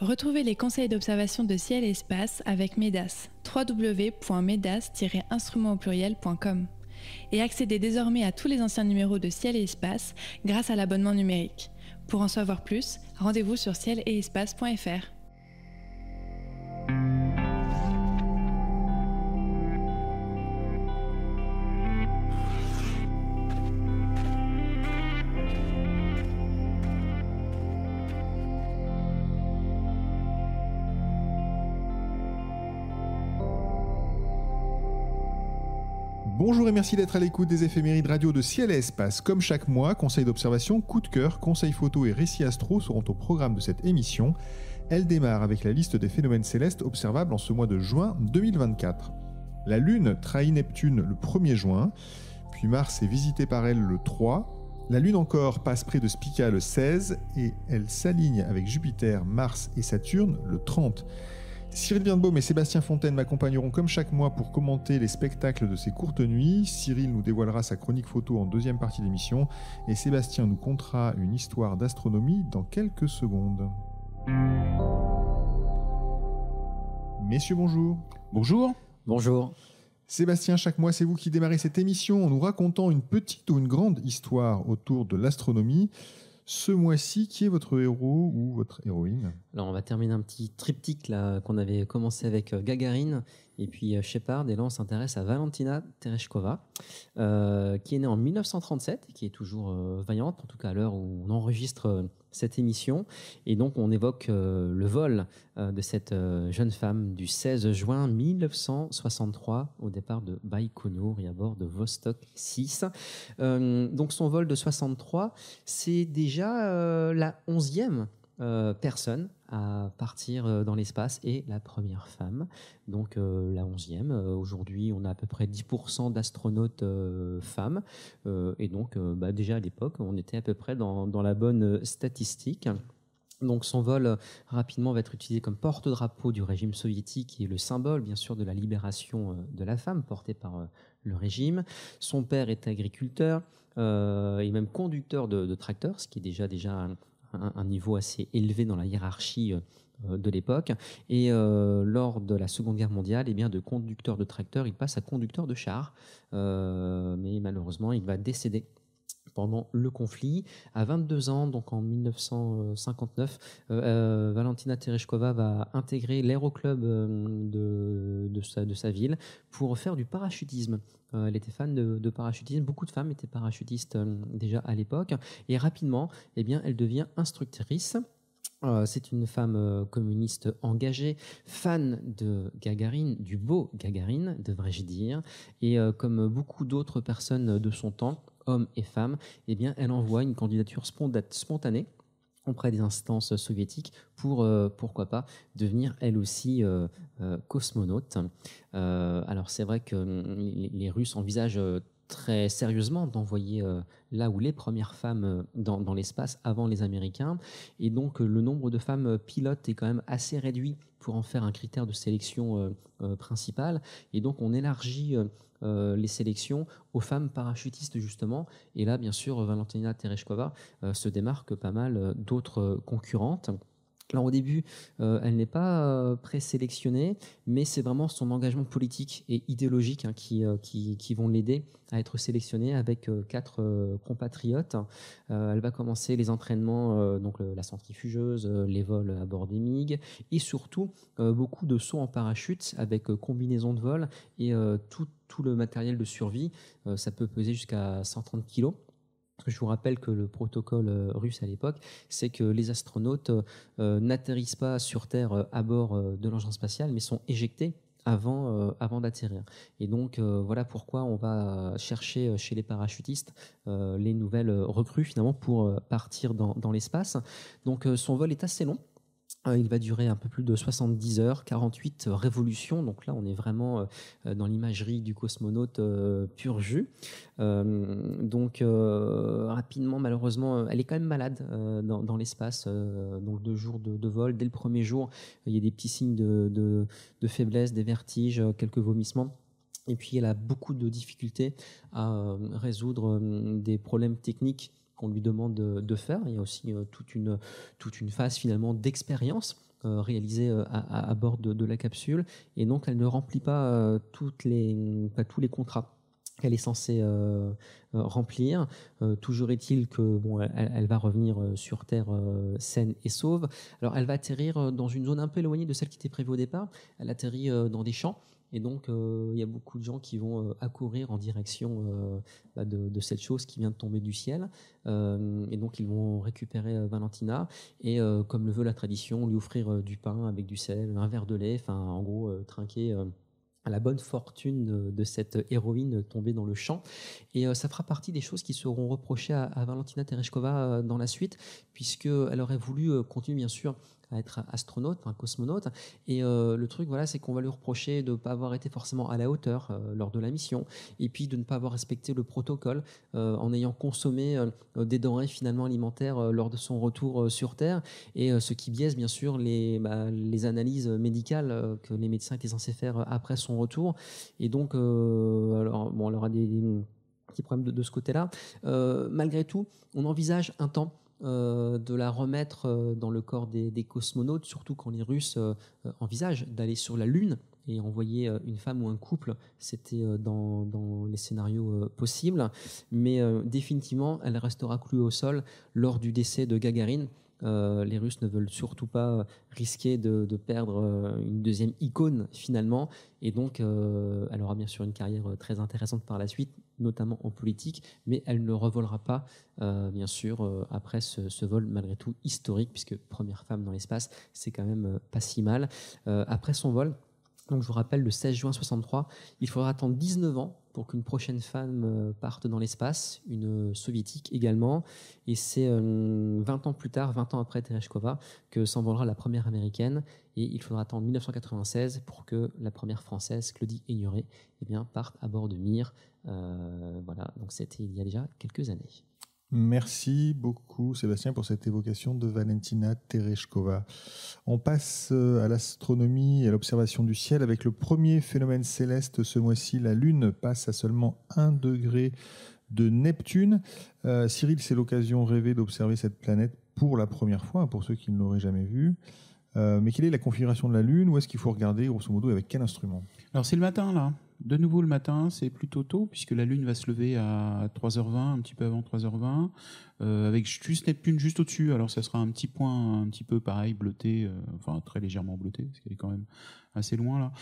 Retrouvez les conseils d'observation de ciel et espace avec MEDAS, www.medas-instrument-au-pluriel.com. Et accédez désormais à tous les anciens numéros de Ciel et Espace grâce à l'abonnement numérique. Pour en savoir plus, rendez-vous sur ciel-et-espace.fr. Bonjour et merci d'être à l'écoute des éphémérides radio de Ciel et Espace. Comme chaque mois, conseils d'observation, coup de cœur, conseils photos et récits astro seront au programme de cette émission. Elle démarre avec la liste des phénomènes célestes observables en ce mois de juin 2024. La Lune trahit Neptune le 1er juin, puis Mars est visité par elle le 3. La Lune encore passe près de Spica le 16 et elle s'aligne avec Jupiter, Mars et Saturne le 30. Cyril Birnbaum et Sébastien Fontaine m'accompagneront comme chaque mois pour commenter les spectacles de ces courtes nuits. Cyril nous dévoilera sa chronique photo en deuxième partie d'émission et Sébastien nous contera une histoire d'astronomie dans quelques secondes. Messieurs, bonjour. Bonjour. Bonjour. Sébastien, chaque mois, c'est vous qui démarrez cette émission en nous racontant une petite ou une grande histoire autour de l'astronomie. Ce mois-ci, qui est votre héros ou votre héroïne ? Alors, on va terminer un petit triptyque là qu'on avait commencé avec Gagarine et puis Shepard. Et là, on s'intéresse à Valentina Tereshkova, qui est née en 1937 et qui est toujours vaillante, en tout cas à l'heure où on enregistre cette émission. Et donc, on évoque le vol de cette jeune femme du 16 juin 1963 au départ de Baïkonour et à bord de Vostok 6. Donc, son vol de 63, c'est déjà la 11e personne à partir dans l'espace et la première femme, donc la 11e. Aujourd'hui, on a à peu près 10% d'astronautes femmes, et donc déjà à l'époque, on était à peu près dans la bonne statistique. Donc son vol rapidement va être utilisé comme porte-drapeau du régime soviétique et le symbole bien sûr de la libération de la femme portée par le régime. Son père est agriculteur et même conducteur de tracteurs, ce qui est déjà un niveau assez élevé dans la hiérarchie de l'époque. Et lors de la Seconde Guerre mondiale, de conducteur de tracteur, il passe à conducteur de char. Mais malheureusement, il va décéder pendant le conflit. À 22 ans, donc en 1959, Valentina Tereshkova va intégrer l'aéroclub de sa ville pour faire du parachutisme. Elle était fan de parachutisme. Beaucoup de femmes étaient parachutistes déjà à l'époque. Et rapidement, elle devient instructrice. C'est une femme communiste engagée, fan de Gagarine, du beau Gagarine, devrais-je dire. Et comme beaucoup d'autres personnes de son temps, hommes et femmes, elle envoie une candidature spontanée auprès des instances soviétiques pour, pourquoi pas, devenir elle aussi cosmonaute. Alors c'est vrai que les Russes envisagent très sérieusement d'envoyer là où les premières femmes dans l'espace avant les Américains. Et donc, le nombre de femmes pilotes est quand même assez réduit pour en faire un critère de sélection principal. Et donc, on élargit les sélections aux femmes parachutistes, justement. Et là, bien sûr, Valentina Tereshkova se démarque pas mal d'autres concurrentes. Alors au début, elle n'est pas présélectionnée, mais c'est vraiment son engagement politique et idéologique qui vont l'aider à être sélectionnée avec 4 compatriotes. Elle va commencer les entraînements, donc la centrifugeuse, les vols à bord des MiG, et surtout beaucoup de sauts en parachute avec combinaison de vol et tout le matériel de survie. Ça peut peser jusqu'à 130 kilos. Je vous rappelle que le protocole russe à l'époque, c'est que les astronautes n'atterrissent pas sur Terre à bord de l'engin spatial, mais sont éjectés avant d'atterrir. Et donc voilà pourquoi on va chercher chez les parachutistes les nouvelles recrues finalement pour partir dans l'espace. Donc son vol est assez long. Il va durer un peu plus de 70 heures, 48 révolutions. Donc là, on est vraiment dans l'imagerie du cosmonaute pur jus. Rapidement, malheureusement, elle est quand même malade dans l'espace. Donc 2 jours de vol. Dès le premier jour, il y a des petits signes de faiblesse, des vertiges, quelques vomissements. Et puis, elle a beaucoup de difficultés à résoudre des problèmes techniques qu'on lui demande de faire. Il y a aussi toute une phase finalement d'expérience réalisés à bord de la capsule, et donc elle ne remplit pas tous les contrats qu'elle est censée remplir. Toujours est-il que elle va revenir sur Terre saine et sauve. Alors elle va atterrir dans une zone un peu éloignée de celle qui était prévue au départ. Elle atterrit dans des champs. Et donc, il y a beaucoup de gens qui vont accourir en direction de cette chose qui vient de tomber du ciel. Et donc, ils vont récupérer Valentina et, comme le veut la tradition, lui offrir du pain avec du sel, un verre de lait, enfin, en gros, trinquer à la bonne fortune de cette héroïne tombée dans le champ. Et ça fera partie des choses qui seront reprochées à Valentina Tereshkova dans la suite, puisqu'elle aurait voulu continuer, bien sûr, à être astronaute, enfin cosmonaute. Et le truc, voilà, c'est qu'on va lui reprocher de ne pas avoir été forcément à la hauteur lors de la mission, et puis de ne pas avoir respecté le protocole en ayant consommé des denrées finalement alimentaires lors de son retour sur Terre, et ce qui biaise bien sûr les analyses médicales que les médecins étaient censés faire après son retour. Et donc, alors, bon, elle aura des petits problèmes de ce côté-là. Malgré tout, on envisage un temps de la remettre dans le corps des cosmonautes, surtout quand les Russes envisagent d'aller sur la Lune et envoyer une femme ou un couple. C'était dans les scénarios possibles. Mais définitivement, elle restera clouée au sol lors du décès de Gagarine. Les Russes ne veulent surtout pas risquer de perdre une deuxième icône finalement, et donc elle aura bien sûr une carrière très intéressante par la suite, notamment en politique, mais elle ne revolera pas bien sûr après ce vol malgré tout historique, puisque première femme dans l'espace, c'est quand même pas si mal. Après son vol, donc je vous rappelle, le 16 juin 63, il faudra attendre 19 ans pour qu'une prochaine femme parte dans l'espace, une soviétique également. Et c'est 20 ans plus tard, 20 ans après Tereshkova, que s'envolera la première américaine. Et il faudra attendre 1996 pour que la première française, Claudie Aigneret, parte à bord de Mir. Voilà, donc c'était il y a déjà quelques années. Merci beaucoup Sébastien pour cette évocation de Valentina Tereshkova. On passe à l'astronomie et à l'observation du ciel avec le premier phénomène céleste ce mois-ci. La Lune passe à seulement 1 degré de Neptune. Cyril, c'est l'occasion rêvée d'observer cette planète pour la première fois, pour ceux qui ne l'auraient jamais vue. Mais quelle est la configuration de la Lune? Où est-ce qu'il faut regarder, grosso modo, avec quel instrument? Alors c'est le matin là. De nouveau le matin, c'est plutôt tôt, puisque la Lune va se lever à 3h20, un petit peu avant 3h20, avec juste Neptune juste au-dessus. Alors ça sera un petit point un petit peu pareil, bleuté, enfin très légèrement bleuté, parce qu'elle est quand même assez loin là.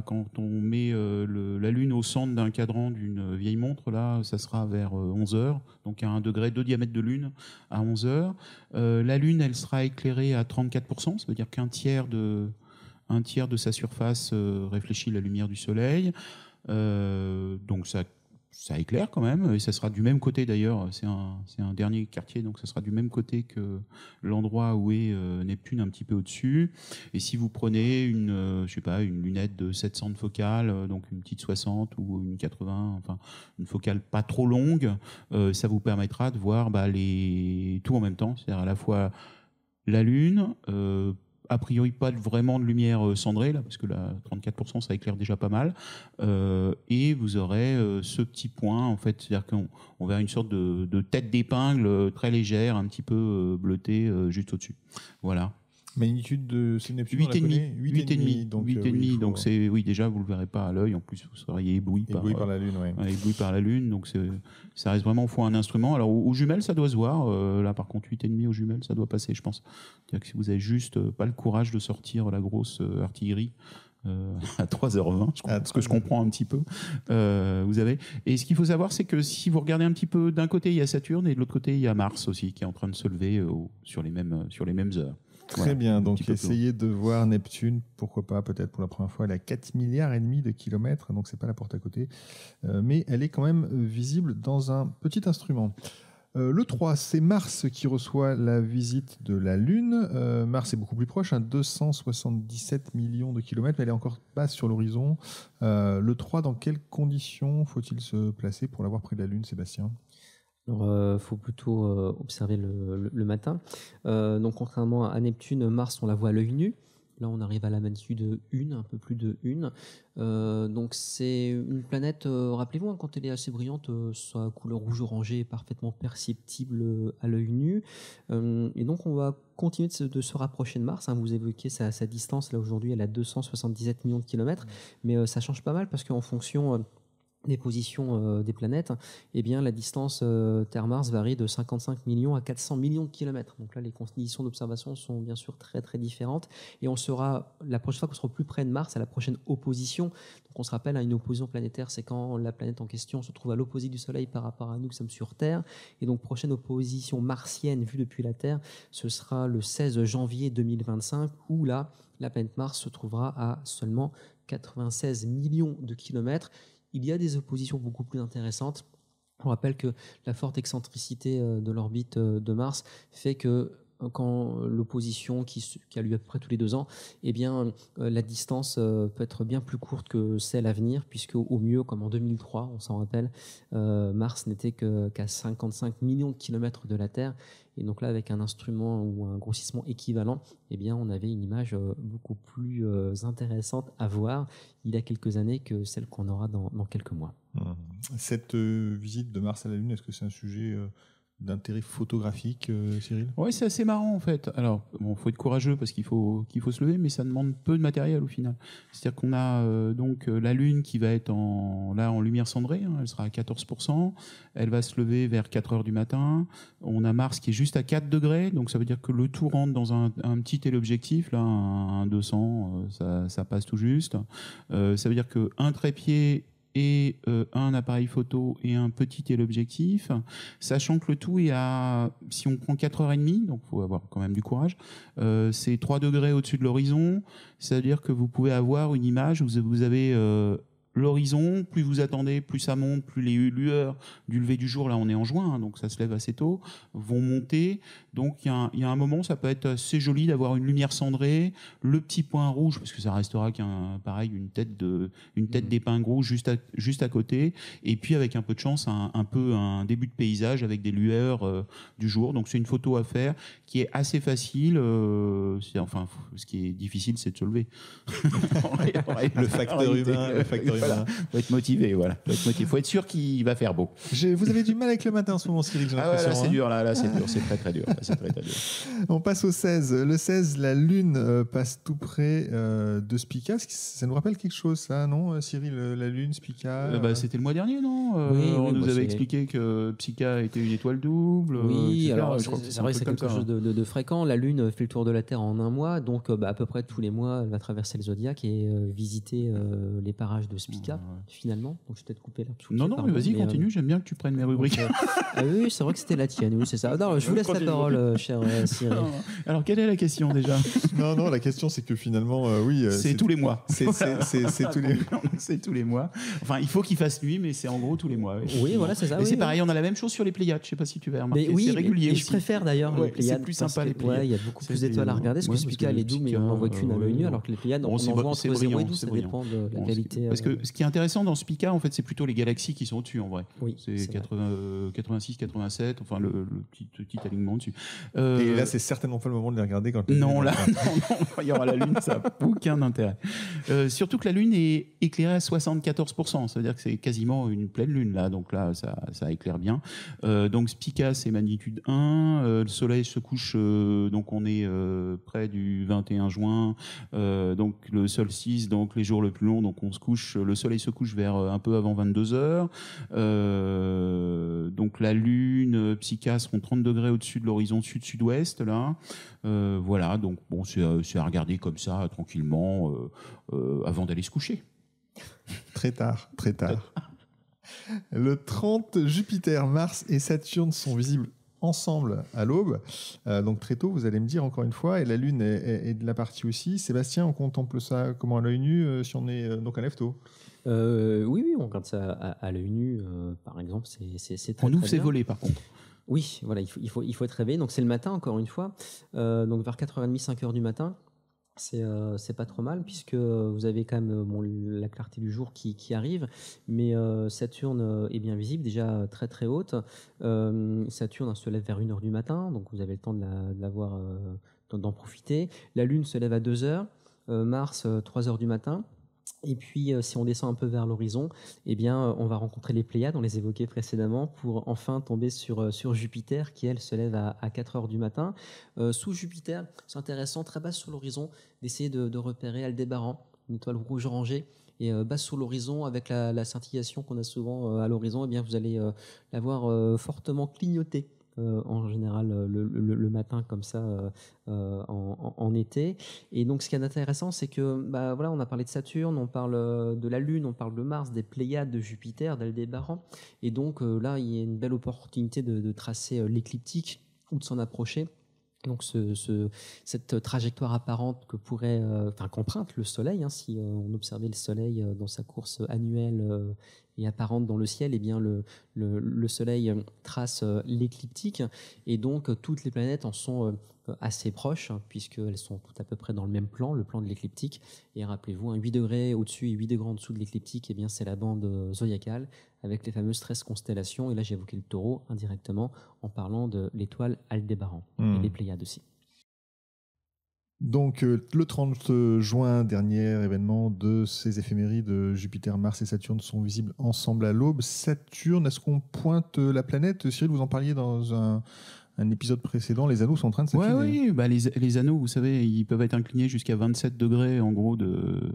Quand on met la Lune au centre d'un cadran d'une vieille montre, là, ça sera vers 11h, donc à 1 degré, 2 diamètres de Lune à 11h. La Lune, elle sera éclairée à 34%, ça veut dire qu'un tiers de sa surface réfléchit la lumière du soleil. Donc ça éclaire quand même, et ça sera du même côté d'ailleurs, c'est un dernier quartier, donc ça sera du même côté que l'endroit où est Neptune, un petit peu au-dessus. Et si vous prenez une lunette de 700 de focale, donc une petite 60 ou une 80, enfin une focale pas trop longue, ça vous permettra de voir tout en même temps, c'est-à-dire à la fois la Lune, a priori pas vraiment de lumière cendrée là, parce que là 34% ça éclaire déjà pas mal, et vous aurez ce petit point en fait, c'est-à-dire qu'on verra une sorte de tête d'épingle très légère, un petit peu bleutée juste au-dessus. Voilà. Magnitude de c'est Neptune, 8,5. Donc c'est déjà vous le verrez pas à l'œil, en plus vous seriez ébloui par la Lune, ébloui par la Lune, donc ça reste vraiment faut un instrument. Alors aux jumelles ça doit se voir, là par contre 8,5 aux jumelles ça doit passer, je pense. C'est-à-dire que si vous avez juste pas le courage de sortir la grosse artillerie à 3h20, ce que je comprends un petit peu, vous avez. Et ce qu'il faut savoir, c'est que si vous regardez un petit peu, d'un côté il y a Saturne et de l'autre côté il y a Mars aussi qui est en train de se lever sur les mêmes heures. Très bien, donc essayez de voir Neptune, pourquoi pas, peut-être pour la première fois, elle est à 4,5 milliards de kilomètres, donc c'est pas la porte à côté, mais elle est quand même visible dans un petit instrument. Le 3, c'est Mars qui reçoit la visite de la Lune. Mars est beaucoup plus proche, 277 millions de kilomètres, mais elle est encore basse sur l'horizon. Le 3, dans quelles conditions faut-il se placer pour l'avoir près de la Lune, Sébastien ? Alors, faut plutôt observer le matin. Donc, contrairement à Neptune, Mars, on la voit à l'œil nu. Là, on arrive à la magnitude 1, un peu plus de 1. Donc, c'est une planète, rappelez-vous, quand elle est assez brillante, sa couleur rouge-orangé est parfaitement perceptible à l'œil nu. Et donc, on va continuer de se rapprocher de Mars. Vous évoquiez sa distance. Là, aujourd'hui, elle a 277 millions de kilomètres. Mais ça change pas mal parce qu'en fonction des positions des planètes, eh bien, la distance Terre-Mars varie de 55 millions à 400 millions de kilomètres. Donc là, les conditions d'observation sont bien sûr très très différentes. Et on sera, la prochaine fois qu'on sera plus près de Mars, à la prochaine opposition. Donc on se rappelle, une opposition planétaire, c'est quand la planète en question se trouve à l'opposé du Soleil par rapport à nous qui sommes sur Terre. Et donc prochaine opposition martienne vue depuis la Terre, ce sera le 16 janvier 2025, où là, la planète Mars se trouvera à seulement 96 millions de kilomètres. Il y a des oppositions beaucoup plus intéressantes. On rappelle que la forte excentricité de l'orbite de Mars fait que quand l'opposition qui a lieu à peu près tous les 2 ans, eh bien, la distance peut être bien plus courte que celle à venir, puisque au mieux, comme en 2003, on s'en rappelle, Mars n'était qu'à 55 millions de kilomètres de la Terre. Et donc là, avec un instrument ou un grossissement équivalent, eh bien, on avait une image beaucoup plus intéressante à voir il y a quelques années que celle qu'on aura dans quelques mois. Cette visite de Mars à la Lune, est-ce que c'est un sujet d'intérêt photographique, Cyril ? Oui, c'est assez marrant en fait. Alors, bon, faut être courageux parce qu'il faut se lever, mais ça demande peu de matériel au final. C'est-à-dire qu'on a donc la Lune qui va être en lumière cendrée, elle sera à 14%, elle va se lever vers 4 heures du matin. On a Mars qui est juste à 4 degrés, donc ça veut dire que le tout rentre dans un petit téléobjectif, là, un 200, ça passe tout juste. Ça veut dire qu'un trépied et un appareil photo et un petit téléobjectif, sachant que le tout est si on prend 4h30, donc il faut avoir quand même du courage, c'est 3 degrés au-dessus de l'horizon, c'est-à-dire que vous pouvez avoir une image où vous avez l'horizon, plus vous attendez, plus ça monte, plus les lueurs du lever du jour, là on est en juin, donc ça se lève assez tôt, vont monter. Donc il y a un moment, ça peut être assez joli d'avoir une lumière cendrée, le petit point rouge, parce que ça restera une tête d'épingle rouge juste à côté, et puis avec un peu de chance, un début de paysage avec des lueurs du jour. Donc c'est une photo à faire qui est assez facile. Ce qui est difficile, c'est de se lever. Le facteur humain. Voilà. Faut être motivé, voilà. Faut être sûr qu'il va faire beau. Vous avez du mal avec le matin en ce moment, Cyril. Là, c'est dur. Là, c'est dur. C'est très, très dur. C'est très, très dur. On passe au 16. Le 16, la Lune passe tout près de Spica. Ça nous rappelle quelque chose, ça, non, Cyril? La Lune, Spica C'était le mois dernier, non? On nous avait expliqué que Spica était une étoile double. Oui, alors je crois c'est vrai que c'est quelque chose de fréquent. La Lune fait le tour de la Terre en un mois, donc à peu près tous les mois, elle va traverser le zodiaque et visiter les parages de Spica, finalement. Donc je vais peut-être couper là. Non, mais vas-y, continue. J'aime bien que tu prennes mes rubriques. Oui, c'est vrai que c'était la tienne. Oui, c'est ça. Non, je vous laisse la parole, cher Cyril. Alors, quelle est la question déjà? Non, la question c'est que finalement, c'est tous les mois. C'est tous les mois. C'est tous les mois. Enfin, il faut qu'il fasse nuit, mais c'est en gros tous les mois. Oui, voilà, c'est ça. Et c'est pareil, on a la même chose sur les Pléiades. Je sais pas si tu vas remarquer. Oui, c'est régulier. Et je préfère d'ailleurs les Pléiades. C'est plus sympa les Pléiades. Il y a beaucoup plus d'étoiles à regarder. Parce que Spica, elle est double, mais on n'en voit qu'une à l'œil nu, alors que les Pléiades, on en voit entre 0 et 12. Ça dépend de la qualité. Parce que ce qui est intéressant dans Spica, en fait, c'est plutôt les galaxies qui sont au-dessus, en vrai. Oui, c'est 86, 87, enfin le petit alignement dessus. Et là, c'est certainement pas le moment de les regarder quand non, il y aura la Lune, ça n'a aucun intérêt. Surtout que la Lune est éclairée à 74%, ça veut dire que c'est quasiment une pleine Lune, là, donc là, ça éclaire bien. Donc Spica, c'est magnitude 1, le Soleil se couche, donc on est près du 21 juin, donc le solstice, donc les jours le plus longs, donc le Soleil se couche vers un peu avant 22h, donc la Lune, Spica seront 30 degrés au-dessus de l'horizon sud-sud-ouest, là. Voilà, donc bon, c'est à regarder comme ça, tranquillement, avant d'aller se coucher. Très tard. Le 30, Jupiter, Mars et Saturne sont visibles ensemble à l'aube. Donc très tôt, vous allez me dire encore une fois, et la Lune est de la partie aussi. Sébastien, on contemple ça comment à l'œil nu si on est donc à lève tôt? Oui, on regarde ça à l'œil nu, par exemple, c'est très, on ouvre très ses bien. volets, par contre. Oui, voilà, il faut être réveillé. Donc c'est le matin, encore une fois. Donc vers 4h30, 5h du matin. C'est pas trop mal puisque vous avez quand même la clarté du jour qui arrive, mais Saturne est bien visible, déjà très très haute. Saturne se lève vers 1h du matin, donc vous avez le temps de la voir, d'en profiter. La Lune se lève à 2h. Mars, 3 heures du matin. Et puis, si on descend un peu vers l'horizon, eh bien, on va rencontrer les Pléiades, on les évoquait précédemment, pour enfin tomber sur Jupiter, qui, elle, se lève à 4 heures du matin. Sous Jupiter, c'est intéressant, très basse sur l'horizon, d'essayer de repérer Aldébaran, une étoile rouge orangée. Et basse sur l'horizon, avec la scintillation qu'on a souvent à l'horizon, eh bien, vous allez la voir fortement clignoter. En général le matin comme ça en été. Et donc ce qui est intéressant, c'est que voilà, on a parlé de Saturne, on parle de la Lune, on parle de Mars, des Pléiades, de Jupiter, d'Aldébaran. Et donc là, il y a une belle opportunité de tracer l'écliptique ou de s'en approcher. Donc cette trajectoire apparente qu'emprunte le Soleil, hein, si on observait le Soleil dans sa course annuelle et apparente dans le ciel, eh bien le Soleil trace l'écliptique, et donc toutes les planètes en sont assez proches, hein, puisqu'elles sont toutes à peu près dans le même plan, le plan de l'écliptique. Et rappelez-vous, 8 degrés au-dessus et 8 degrés en dessous de l'écliptique, eh bien c'est la bande zodiacale avec les fameuses 13 constellations. Et là, j'ai évoqué le Taureau indirectement en parlant de l'étoile Aldébaran et les Pléiades aussi. Donc, le 30 juin, dernier événement de ces éphémérides, Jupiter, Mars et Saturne sont visibles ensemble à l'aube. Saturne, est-ce qu'on pointe la planète ? Cyril, vous en parliez dans un épisode précédent, les anneaux sont en train de s'incliner. Oui, les anneaux, vous savez, ils peuvent être inclinés jusqu'à 27 degrés, en gros,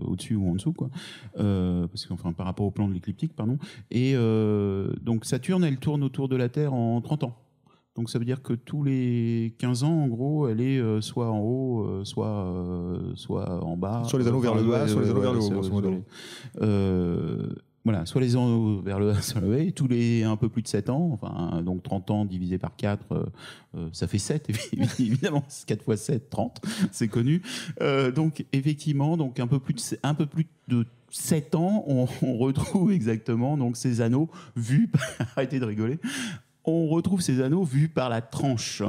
au-dessus ou en dessous, quoi. Parce que, par rapport au plan de l'écliptique, pardon. Et donc, Saturne, elle tourne autour de la Terre en 30 ans. Donc ça veut dire que tous les 15 ans, en gros, elle est soit en haut, soit en bas. Soit les anneaux vers le bas, soit les anneaux vers le haut, grosso modo. Voilà, soit les anneaux vers le bas, soit le bas, tous les un peu plus de 7 ans, donc 30 ans divisé par 4, ça fait 7, évidemment, 4 fois 7, 30, c'est connu. Donc effectivement, donc un peu plus de 7 ans, on retrouve exactement donc, ces anneaux vus, arrêtez de rigoler, on retrouve ces anneaux vus par la tranche.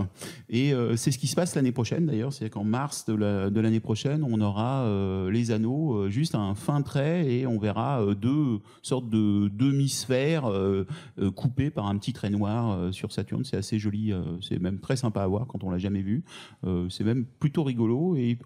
Et c'est ce qui se passe l'année prochaine, d'ailleurs. C'est qu'en mars de l'année prochaine, on aura les anneaux juste à un fin trait, et on verra deux sortes de demi-sphères coupées par un petit trait noir sur Saturne. C'est assez joli. C'est même très sympa à voir quand on l'a jamais vu. C'est même plutôt rigolo. Et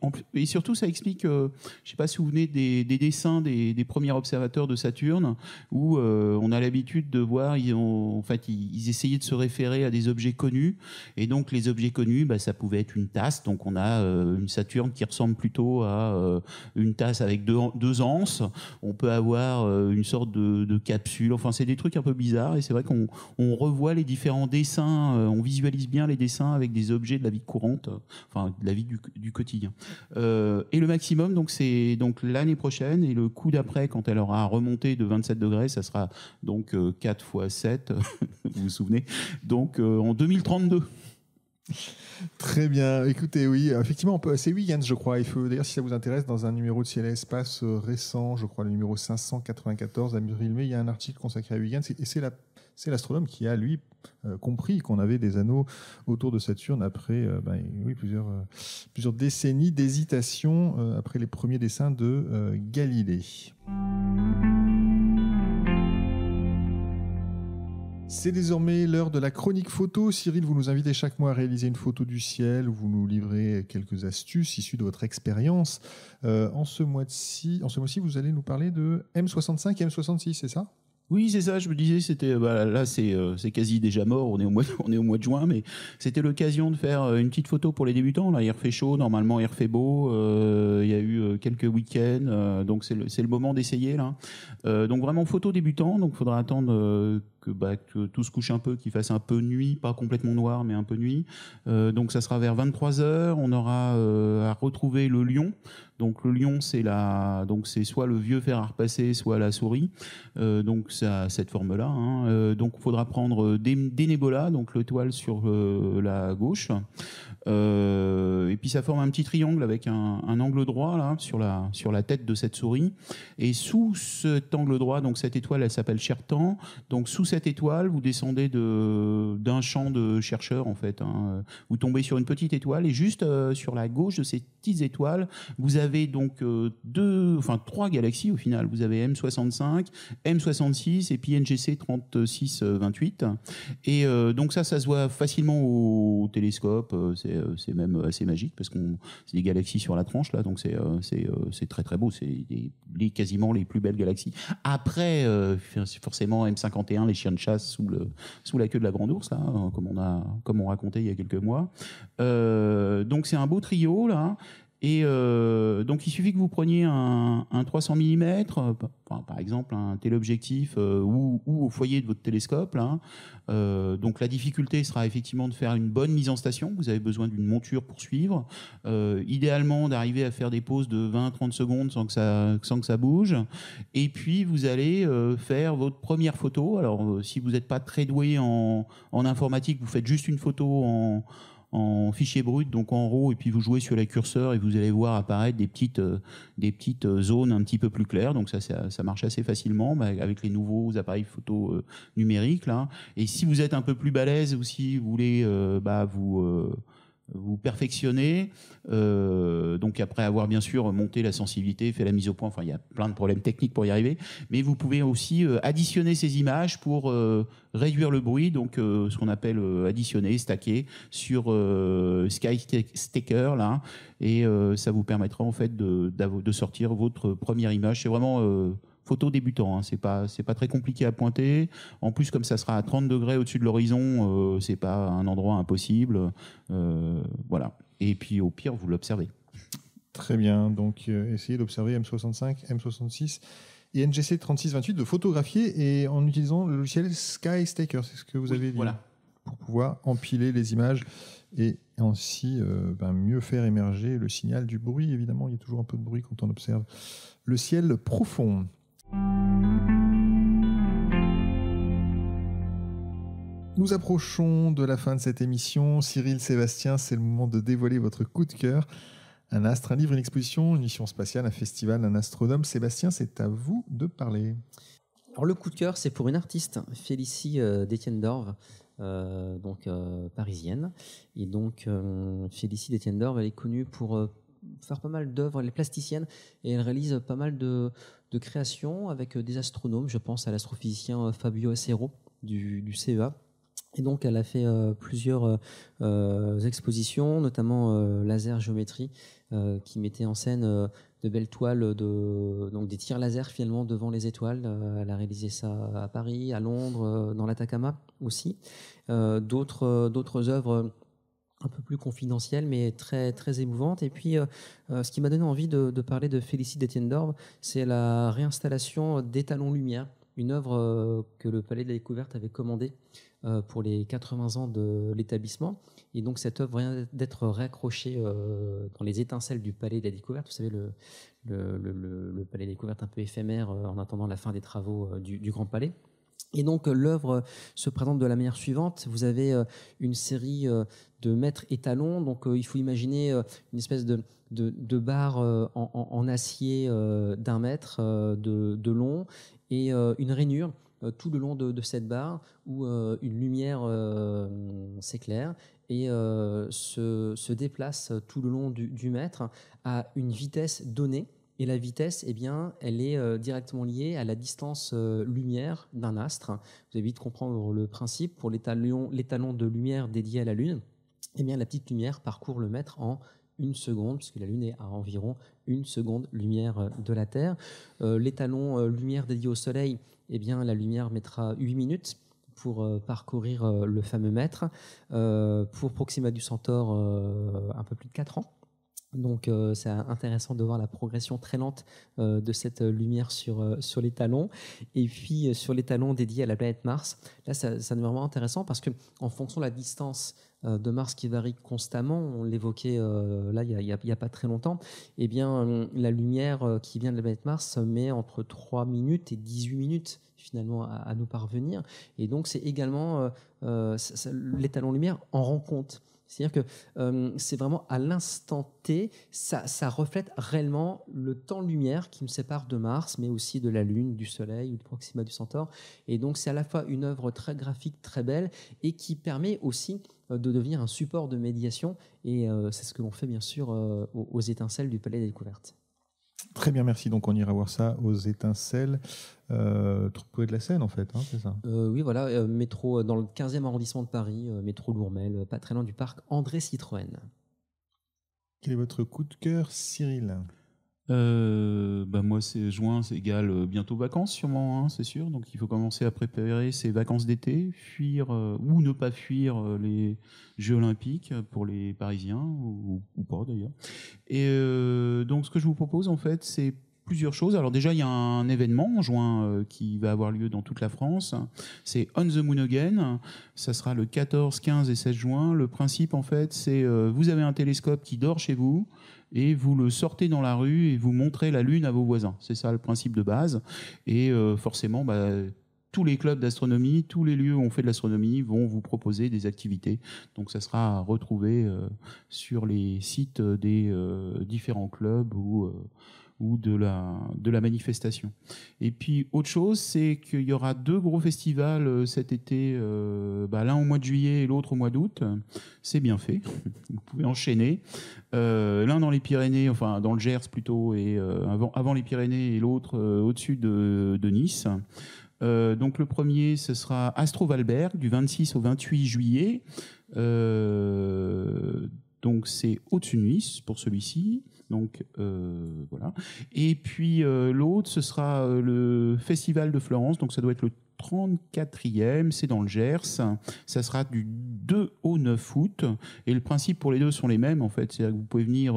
surtout, ça explique, je ne sais pas si vous vous souvenez des dessins des premiers observateurs de Saturne, où on a l'habitude de voir, ils essayaient de se référer à des objets connus, et donc les objets connus, ça pouvait être une tasse. Donc on a une Saturne qui ressemble plutôt à une tasse avec deux anses. On peut avoir une sorte de capsule. Enfin, c'est des trucs un peu bizarres, et c'est vrai qu'on revoit les différents dessins, on visualise bien les dessins avec des objets de la vie courante, de la vie du quotidien. Et le maximum, donc c'est donc l'année prochaine, et le coup d'après, quand elle aura remonté de 27 degrés, ça sera donc 4 fois 7, vous vous souvenez, donc en 2032. Très bien. Écoutez, oui, effectivement, c'est Huygens, je crois. Il faut, d'ailleurs, si ça vous intéresse, dans un numéro de Ciel et Espace récent, je crois le numéro 594 d'avril-mai, il y a un article consacré à Huygens, et c'est l'astronome qui a, lui, compris qu'on avait des anneaux autour de Saturne après plusieurs décennies d'hésitation après les premiers dessins de Galilée. C'est désormais l'heure de la chronique photo. Cyril, vous nous invitez chaque mois à réaliser une photo du ciel, où vous nous livrez quelques astuces issues de votre expérience. En ce mois-ci, vous allez nous parler de M65 et M66, c'est ça ? Oui, c'est ça, je me disais, c'était là c'est quasi déjà mort, on est au mois de juin, mais c'était l'occasion de faire une petite photo pour les débutants. Là, il refait chaud, normalement il refait beau, il y a eu quelques week-ends, donc c'est le moment d'essayer là. Donc vraiment photo débutant, donc il faudra attendre que tout se couche un peu, qu'il fasse un peu nuit, pas complètement noir, mais un peu nuit. Donc ça sera vers 23h, on aura à retrouver le lion. Donc le lion, c'est soit le vieux fer à repasser, soit la souris. Donc c'est cette forme-là. Hein. Donc il faudra prendre des nébolas, donc l'étoile sur la gauche. Et puis ça forme un petit triangle avec un angle droit là sur la tête de cette souris. Et sous cet angle droit, donc cette étoile, elle s'appelle Chertan. Donc sous cette étoile, vous descendez d'un champ de chercheurs en fait. Hein. Vous tombez sur une petite étoile, et juste sur la gauche de cette petites étoiles. Vous avez donc trois galaxies au final. Vous avez M65, M66 et puis NGC 3628. Et donc ça se voit facilement au télescope. C'est même assez magique parce que c'est des galaxies sur la tranche là, donc c'est très très beau. C'est quasiment les plus belles galaxies. Après, forcément M51, les chiens de chasse sous la queue de la grande ours là, comme on racontait il y a quelques mois. Donc c'est un beau trio là. Et donc il suffit que vous preniez un 300 mm, par exemple un téléobjectif ou au foyer de votre télescope là. Donc la difficulté sera effectivement de faire une bonne mise en station. Vous avez besoin d'une monture pour suivre. Idéalement d'arriver à faire des pauses de 20-30 secondes sans que ça bouge. Et puis vous allez faire votre première photo. Alors si vous n'êtes pas très doué en informatique, vous faites juste une photo en fichier brut, donc en RAW, et puis vous jouez sur les curseurs et vous allez voir apparaître des petites zones un petit peu plus claires. Donc ça marche assez facilement avec les nouveaux appareils photo numériques là. Et si vous êtes un peu plus balèze ou si vous voulez vous perfectionner, donc après avoir bien sûr monté la sensibilité, fait la mise au point, enfin il y a plein de problèmes techniques pour y arriver, mais vous pouvez aussi additionner ces images pour réduire le bruit, donc ce qu'on appelle additionner, stacker sur SkyStacker là, et ça vous permettra en fait de sortir votre première image. C'est vraiment photo débutant, hein. C'est pas très compliqué à pointer. En plus, comme ça sera à 30 degrés au-dessus de l'horizon, c'est pas un endroit impossible. Voilà. Et puis au pire, vous l'observez. Très bien. Donc essayez d'observer M65, M66 et NGC 3628, de photographier et en utilisant le logiciel SkyStacker. C'est ce que vous avez dit. Voilà. Pour pouvoir empiler les images et ainsi mieux faire émerger le signal du bruit. Évidemment, il y a toujours un peu de bruit quand on observe le ciel profond. Nous approchons de la fin de cette émission. Cyril, Sébastien, c'est le moment de dévoiler votre coup de cœur. Un astre, un livre, une exposition, une mission spatiale, un festival, un astronome. Sébastien, c'est à vous de parler. Alors le coup de cœur, c'est pour une artiste, Félicie Détienne-Dorve, parisienne. Et donc Félicie Détienne-Dorve, elle est connue pour faire pas mal d'œuvres, elle est plasticienne et elle réalise pas mal de créations avec des astronomes. Je pense à l'astrophysicien Fabio Acero du CEA. Et donc, elle a fait plusieurs expositions, notamment laser géométrie, qui mettait en scène de belles toiles, donc des tirs laser finalement devant les étoiles. Elle a réalisé ça à Paris, à Londres, dans l'Atacama aussi. D'autres œuvres un peu plus confidentielles, mais très, très émouvantes. Et puis, ce qui m'a donné envie de parler de Félicie Détienne-Dorve, c'est la réinstallation d'Étalons Lumière, une œuvre que le Palais de la Découverte avait commandée pour les 80 ans de l'établissement. Et donc cette œuvre vient d'être réaccrochée dans les étincelles du Palais de la Découverte. Vous savez, le Palais de la Découverte un peu éphémère en attendant la fin des travaux du Grand Palais. Et donc l'œuvre se présente de la manière suivante. Vous avez une série de mètres étalons. Donc il faut imaginer une espèce de barre en acier d'1 mètre de long et une rainure tout le long de cette barre où une lumière s'éclaire et se déplace tout le long du mètre à une vitesse donnée. Et la vitesse, eh bien, elle est directement liée à la distance lumière d'un astre. Vous allez vite comprendre le principe. Pour l'étalon de lumière dédié à la Lune, eh bien, la petite lumière parcourt le mètre en 1 seconde, puisque la Lune est à environ 1 seconde lumière de la Terre. L'étalon lumière dédié au Soleil, eh bien, la lumière mettra 8 minutes pour parcourir le fameux mètre. Pour Proxima du Centaure, un peu plus de 4 ans. Donc c'est intéressant de voir la progression très lente de cette lumière sur les talons. Et puis sur les talons dédiés à la planète Mars, là ça devient vraiment intéressant parce que en fonction de la distance de Mars qui varie constamment, on l'évoquait là il y a pas très longtemps, eh bien la lumière qui vient de la planète Mars met entre 3 minutes et 18 minutes finalement à nous parvenir. Et donc c'est également les talons lumière en rend compte. C'est-à-dire que c'est vraiment à l'instant T, ça reflète réellement le temps-lumière qui nous sépare de Mars, mais aussi de la Lune, du Soleil ou de Proxima du Centaure. Et donc c'est à la fois une œuvre très graphique, très belle, et qui permet aussi de devenir un support de médiation, et c'est ce que l'on fait bien sûr aux Étincelles du Palais des Découvertes. Très bien, merci. Donc on ira voir ça aux Étincelles, près de la Seine en fait, hein, c'est ça? Oui, voilà, métro dans le 15e arrondissement de Paris, métro Lourmel, pas très loin du parc André Citroën. Quel est votre coup de cœur, Cyril? Moi, c'est juin, c'est égal bientôt vacances sûrement, hein, c'est sûr. Donc il faut commencer à préparer ses vacances d'été, fuir ou ne pas fuir les Jeux Olympiques pour les Parisiens ou pas d'ailleurs. Et donc ce que je vous propose en fait, c'est plusieurs choses. Alors déjà, il y a un événement en juin qui va avoir lieu dans toute la France. C'est On the Moon Again. Ça sera le 14, 15 et 16 juin. Le principe en fait, c'est vous avez un télescope qui dort chez vous, et vous le sortez dans la rue et vous montrez la Lune à vos voisins. C'est ça le principe de base. Et forcément, tous les clubs d'astronomie, tous les lieux où on fait de l'astronomie vont vous proposer des activités. Donc ça sera à retrouver sur les sites des différents clubs ou de la manifestation. Et puis autre chose, c'est qu'il y aura 2 gros festivals cet été, l'un au mois de juillet et l'autre au mois d'août. C'est bien fait, vous pouvez enchaîner. L'un dans les Pyrénées, enfin dans le Gers plutôt, et avant les Pyrénées, et l'autre au-dessus de Nice. Donc le premier, ce sera Astro Valberg du 26 au 28 juillet. Donc c'est au-dessus de Nice pour celui-ci. Donc voilà. Et puis l'autre, ce sera le Festival de Florence. Donc ça doit être le 34e, c'est dans le Gers. Ça sera du 2 au 9 août. Et le principe pour les deux sont les mêmes en fait. C'est-à-dire que vous pouvez venir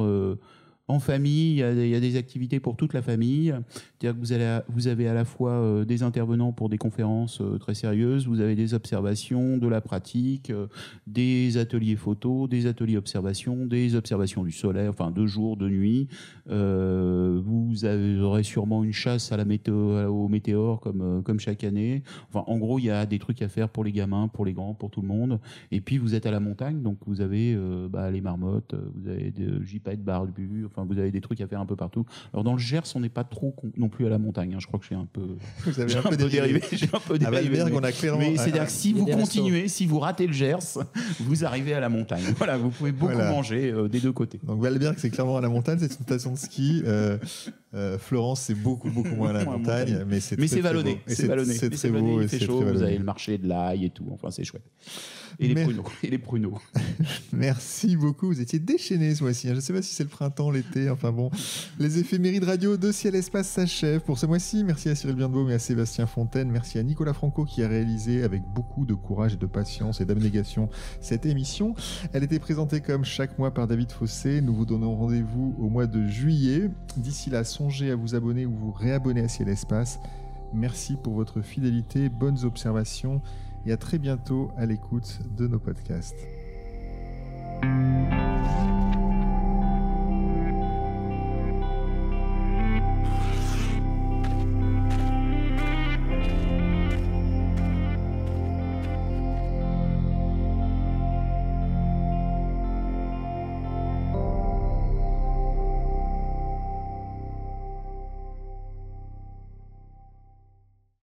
en famille, il y a des activités pour toute la famille. C'est-à-dire que vous avez à la fois des intervenants pour des conférences très sérieuses, vous avez des observations, de la pratique, des ateliers photos, des ateliers observations, des observations du soleil, enfin de jour, de nuit. Vous aurez sûrement une chasse à au météore comme chaque année. Enfin, en gros, il y a des trucs à faire pour les gamins, pour les grands, pour tout le monde. Et puis, vous êtes à la montagne, donc vous avez les marmottes, vous avez des gypaètes barbus, enfin, vous avez des trucs à faire un peu partout. Alors, dans le Gers, on n'est pas trop non plus à la montagne. Hein. Je crois que j'ai un peu dérivé. J'ai un peu dérivé. À Valberg, on a clairement... Mais c'est-à-dire que si vous continuez, si vous ratez le Gers, vous arrivez à la montagne. Voilà, vous pouvez beaucoup manger des deux côtés. Donc, Valberg, c'est clairement à la montagne, c'est une station de ski. Florence, c'est beaucoup moins à la montagne, mais c'est vallonné. C'est vallonné. C'est très beau. Il fait chaud, vous avez le marché de l'ail et tout. Enfin, c'est chouette. Et les pruneaux. Merci beaucoup. Vous étiez déchaînés ce mois-ci. Je ne sais pas si c'est le printemps, l'été. Enfin bon, les éphémérides radio de Ciel Espace s'achèvent pour ce mois-ci. Merci à Cyril Birnbaum et à Sébastien Fontaine. Merci à Nicolas Franco qui a réalisé avec beaucoup de courage et de patience et d'abnégation cette émission. Elle était présentée comme chaque mois par David Fossé. Nous vous donnons rendez-vous au mois de juillet. D'ici là, songez à vous abonner ou vous réabonner à Ciel Espace. Merci pour votre fidélité, bonnes observations et à très bientôt à l'écoute de nos podcasts.